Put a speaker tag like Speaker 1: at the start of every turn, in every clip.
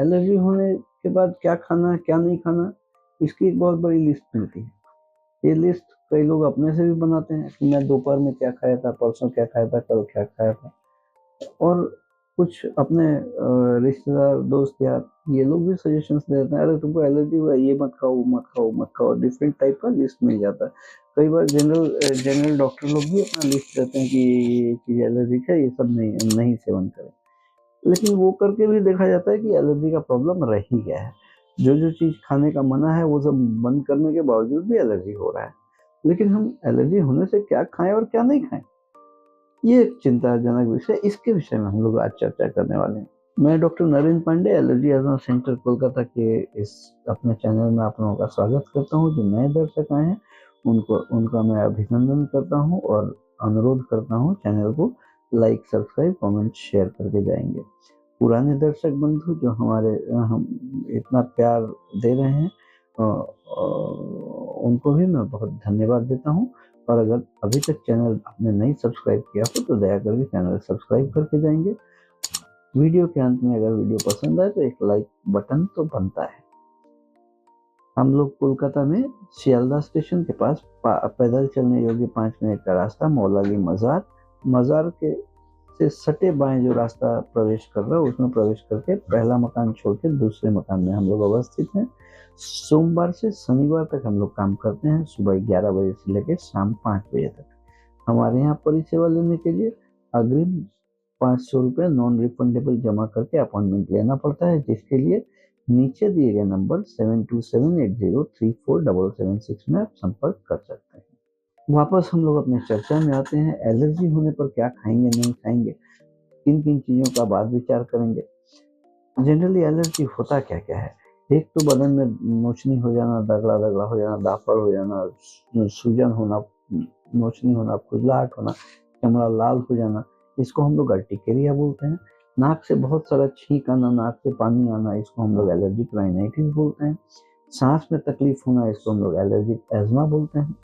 Speaker 1: Allergy होने के बाद क्या खाना है, क्या नहीं खाना, इसकी एक बहुत बड़ी लिस्ट मिलती है। ये लिस्ट कई लोग अपने से भी बनाते हैं कि मैं दोपहर में क्या खाया था, परसों क्या खाया था, कल क्या खाया था। और कुछ अपने रिश्तेदार, दोस्त यार, ये लोग भी सजेशंस देते हैं, अरे तुमको एलर्जी हुआ है, ये मत खाओ, वो मत खाओ, मत खाओ। डिफरेंट टाइप का लिस्ट मिल जाता है। कई बार जनरल डॉक्टर लोग भी अपना लिस्ट देते हैं कि ये चीज़ एलर्जी है, ये सब नहीं नहीं सेवन करें। लेकिन वो करके भी देखा जाता है कि एलर्जी का प्रॉब्लम रह ही गया है। जो चीज़ खाने का मना है वो सब बंद करने के बावजूद भी एलर्जी हो रहा है। लेकिन हम एलर्जी होने से क्या खाएं और क्या नहीं खाएं, ये एक चिंताजनक विषय, इसके विषय में हम लोग आज चर्चा करने वाले हैं। मैं doctor Narendra Pandey, allergy asthma centre Kolkata के इस अपने चैनल में आप लोगों का स्वागत करता हूं। जो नए दर्शक आए हैं उनका मैं अभिनंदन करता हूं और अनुरोध करता हूं चैनल को लाइक, सब्सक्राइब, कमेंट, शेयर करके जाएंगे। पुराने दर्शक बंधु जो हम इतना प्यार दे रहे हैं, उनको भी मैं बहुत धन्यवाद देता हूं। और अगर अभी तक चैनल आपने नहीं सब्सक्राइब किया हो तो दया करके चैनल सब्सक्राइब करके जाएंगे। वीडियो के अंत में अगर वीडियो पसंद आए तो एक लाइक बटन तो बनता है। हम लोग कोलकाता में सियालदह स्टेशन के पास पैदल चलने योग्य 5 मिनट का रास्ता मौलाली मजार के से सटे बाएं जो रास्ता प्रवेश कर रहा है उसमें प्रवेश करके पहला मकान छोड़ के दूसरे मकान में हम लोग अवस्थित हैं। सोमवार से शनिवार तक हम लोग काम करते हैं, सुबह 11 बजे से लेकर शाम 5 बजे तक। हमारे यहाँ परिसेवा लेने के लिए अग्रिम 500 रुपये नॉन रिफंडेबल जमा करके अपॉइंटमेंट लेना पड़ता है, जिसके लिए नीचे दिए गए नंबर 7278034776 में आप संपर्क कर सकते हैं। वापस हम लोग अपने चर्चा में आते हैं। एलर्जी होने पर क्या खाएंगे, नहीं खाएंगे, किन किन चीज़ों का बाद विचार करेंगे। जनरली एलर्जी होता क्या क्या है? एक तो बदन में नोचनी हो जाना, दगड़ा हो जाना, दाफड़ हो जाना, सूजन होना, नोचनी होना, खुजलाहट होना, चमड़ा लाल हो जाना, इसको हम लोग अर्टिकेरिया बोलते हैं। नाक से बहुत सारा छींक आना, नाक से पानी आना, इसको हम लोग एलर्जिक राइनाइटिस बोलते हैं। सांस में तकलीफ होना, इसको हम लोग एलर्जिक एज्मा बोलते हैं।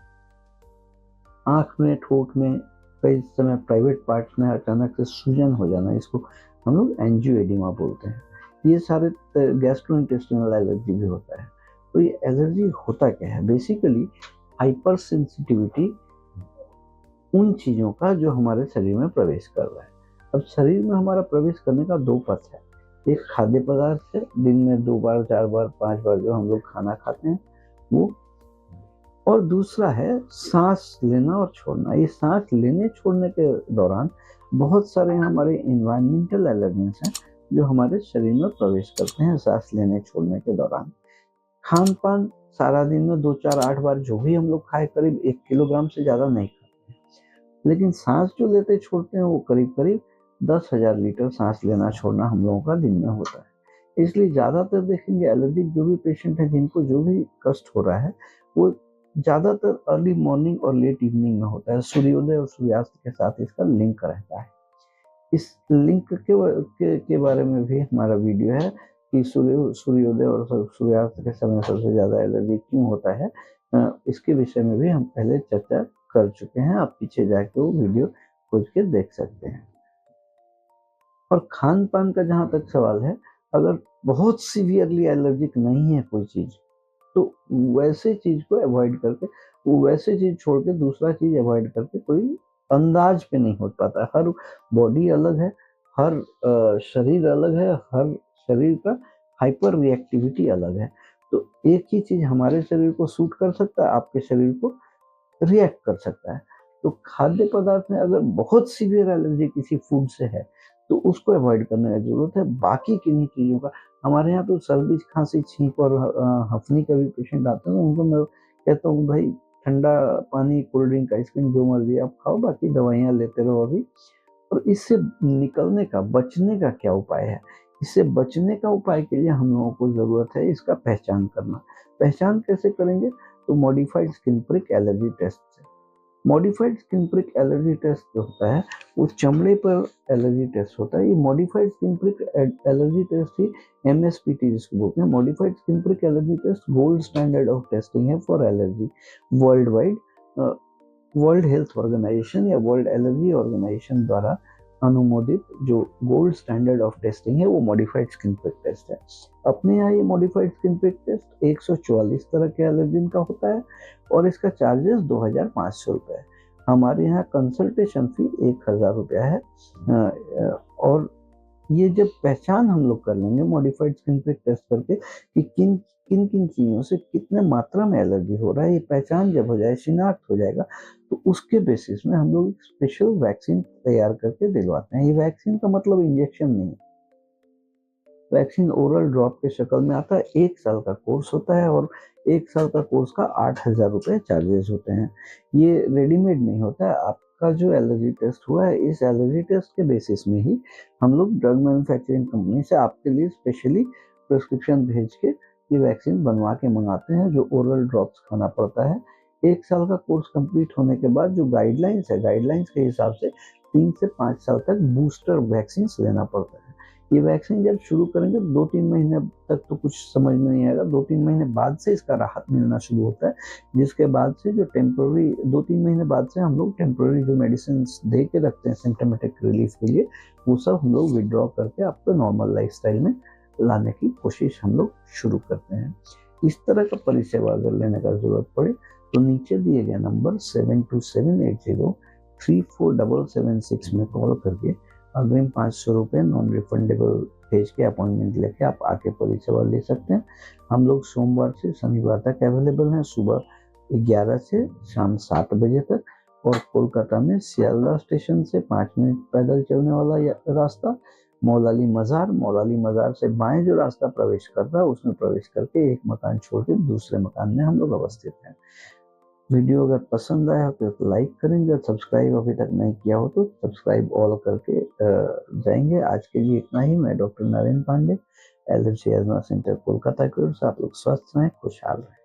Speaker 1: आँख में, ठोट में, कई समय प्राइवेट पार्ट्स में अचानक से सूजन हो जाना, इसको हम लोग एंजियोएडिमा बोलते हैं। ये सारे गैस्ट्रोइंटेस्टिनल एलर्जी भी होता है। तो ये एलर्जी होता क्या है? बेसिकली हाइपर सेंसिटिविटी उन चीज़ों का जो हमारे शरीर में प्रवेश कर रहा है। अब शरीर में हमारा प्रवेश करने का 2 पथ है। एक खाद्य पदार्थ है, दिन में 2 बार, 4 बार, 5 बार जो हम लोग खाना खाते हैं वो, और दूसरा है सांस लेना और छोड़ना। ये सांस लेने छोड़ने के दौरान बहुत सारे हमारे इन्वायरमेंटल एलर्जेंस हैं जो हमारे शरीर में प्रवेश करते हैं सांस लेने छोड़ने के दौरान। खान पान सारा दिन में 2, 4, 8 बार जो भी हम लोग खाए, करीब 1 किलोग्राम से ज़्यादा नहीं खाते हैं। लेकिन सांस जो लेते छोड़ते हैं वो करीब 10,000 लीटर सांस लेना छोड़ना हम लोगों का दिन में होता है। इसलिए ज़्यादातर देखेंगे एलर्जिक जो भी पेशेंट है, जिनको जो भी कष्ट हो रहा है, वो ज़्यादातर अर्ली मॉर्निंग और लेट इवनिंग में होता है। सूर्योदय और सूर्यास्त के साथ इसका लिंक रहता है। इस लिंक के बारे में भी हमारा वीडियो है कि सूर्योदय और सूर्यास्त के समय सबसे ज़्यादा एलर्जी क्यों होता है। इसके विषय में भी हम पहले चर्चा कर चुके हैं। आप पीछे जाके वो वीडियो खोज के देख सकते हैं। और खान पान का जहाँ तक सवाल है, अगर बहुत सीवियरली एलर्जिक नहीं है कोई चीज़, तो वैसे चीज को अवॉइड करके, वो वैसे चीज छोड़ के दूसरा चीज अवॉइड करके कोई अंदाज पे नहीं हो पाता। हर बॉडी अलग है, हर शरीर अलग है, हर शरीर का हाइपर रिएक्टिविटी अलग है। तो एक ही चीज हमारे शरीर को सूट कर सकता है, आपके शरीर को रिएक्ट कर सकता है। तो खाद्य पदार्थ में अगर बहुत सीवियर एलर्जी किसी फूड से है तो उसको अवॉइड करने की जरूरत है। बाकी किन्हीं चीज़ों का, हमारे यहाँ तो सर्दी, खांसी, छींक और हफ्नी का भी पेशेंट आते हैं, उनको मैं कहता हूँ भाई ठंडा पानी, कोल्ड ड्रिंक, आइसक्रीम जो मर्जी आप खाओ, बाकी दवाइयाँ लेते रहो अभी। और इससे निकलने का, बचने का क्या उपाय है? इससे बचने का उपाय के लिए हम लोगों को ज़रूरत है इसका पहचान करना। पहचान कैसे करेंगे? तो modified skin prick allergy test से। Modified skin prick allergy test जो होता है वो चमड़े पर एलर्जी टेस्ट होता है। ये modified skin prick allergy test ही MSPT जिसको बोलते हैं, modified skin prick allergy test gold standard of testing है for allergy worldwide. World health organisation या वर्ल्ड एलर्जी ऑर्गेनाइजेशन द्वारा अनुमोदित जो गोल्ड स्टैंडर्ड ऑफ टेस्टिंग है वो मॉडिफाइड स्किन प्रिक टेस्ट है। अपने यहाँ ये मॉडिफाइड स्किन प्रिक टेस्ट 144 तरह के एलर्जिन का होता है और इसका चार्जेस 2500 रुपये है। हमारे यहाँ कंसल्टेशन फी 1000 रुपया है। और ये जब पहचान हम लोग कर लेंगे मॉडिफाइड स्किन प्रिक टेस्ट करके कि किन किन किन चीज़ों से कितने मात्रा में एलर्जी हो रहा है, ये पहचान जब हो जाए, शिनाख्त हो जाएगा, तो उसके बेसिस में हम लोग स्पेशल वैक्सीन तैयार करके दिलवाते हैं। ये वैक्सीन का मतलब इंजेक्शन नहीं है, वैक्सीन ओरल ड्रॉप के शक्ल में आता है। 1 साल का कोर्स होता है और 1 साल का कोर्स का 8000 रुपये चार्जेस होते हैं। ये रेडीमेड नहीं होता है। आपका जो एलर्जी टेस्ट हुआ है, इस एलर्जी टेस्ट के बेसिस में ही हम लोग ड्रग मैन्युफैक्चरिंग कंपनी से आपके लिए स्पेशली प्रिस्क्रिप्शन भेज के ये वैक्सीन बनवा के मंगाते हैं, जो ओरल ड्रॉप्स खाना पड़ता है। 1 साल का कोर्स कंप्लीट होने के बाद जो गाइडलाइंस है, गाइडलाइंस के हिसाब से 3 से 5 साल तक बूस्टर वैक्सीन लेना पड़ता है। ये वैक्सीन जब शुरू करेंगे 2-3 महीने तक तो कुछ समझ में नहीं आएगा। 2-3 महीने बाद से इसका राहत मिलना शुरू होता है, जिसके बाद से जो टेम्पररी 2-3 महीने बाद से हम लोग टेम्पररी जो मेडिसिन दे के रखते हैं सिम्टोमेटिक रिलीफ के लिए, वो सब हम लोग विड्रॉ करके आपको नॉर्मल लाइफस्टाइल में लाने की कोशिश हम लोग शुरू करते हैं। इस तरह का परिसेवा अगर लेने का जरूरत पड़े तो नीचे दिए गए नंबर 7278034776 में कॉल करके अग्रिम 500 रुपये नॉन रिफंडेबल भेज के अपॉइंटमेंट लेके आप आके परिसेवा ले सकते हैं। हम लोग सोमवार से शनिवार तक अवेलेबल हैं, सुबह 11 से शाम 7 बजे तक। और कोलकाता में सियालदह स्टेशन से 5 मिनट पैदल चलने वाला रास्ता, मौलाली मज़ार से बाएं जो रास्ता प्रवेश कर रहा है उसमें प्रवेश करके एक मकान छोड़ के दूसरे मकान में हम लोग अवस्थित हैं। वीडियो अगर पसंद आया हो तो लाइक करेंगे और सब्सक्राइब अभी तक नहीं किया हो तो सब्सक्राइब ऑल करके जाएंगे। आज के लिए इतना ही। मैं doctor Narendra Pandey, allergy asthma centre Kolkata की ओर से। आप लोग स्वस्थ रहें, खुशहाल रहें।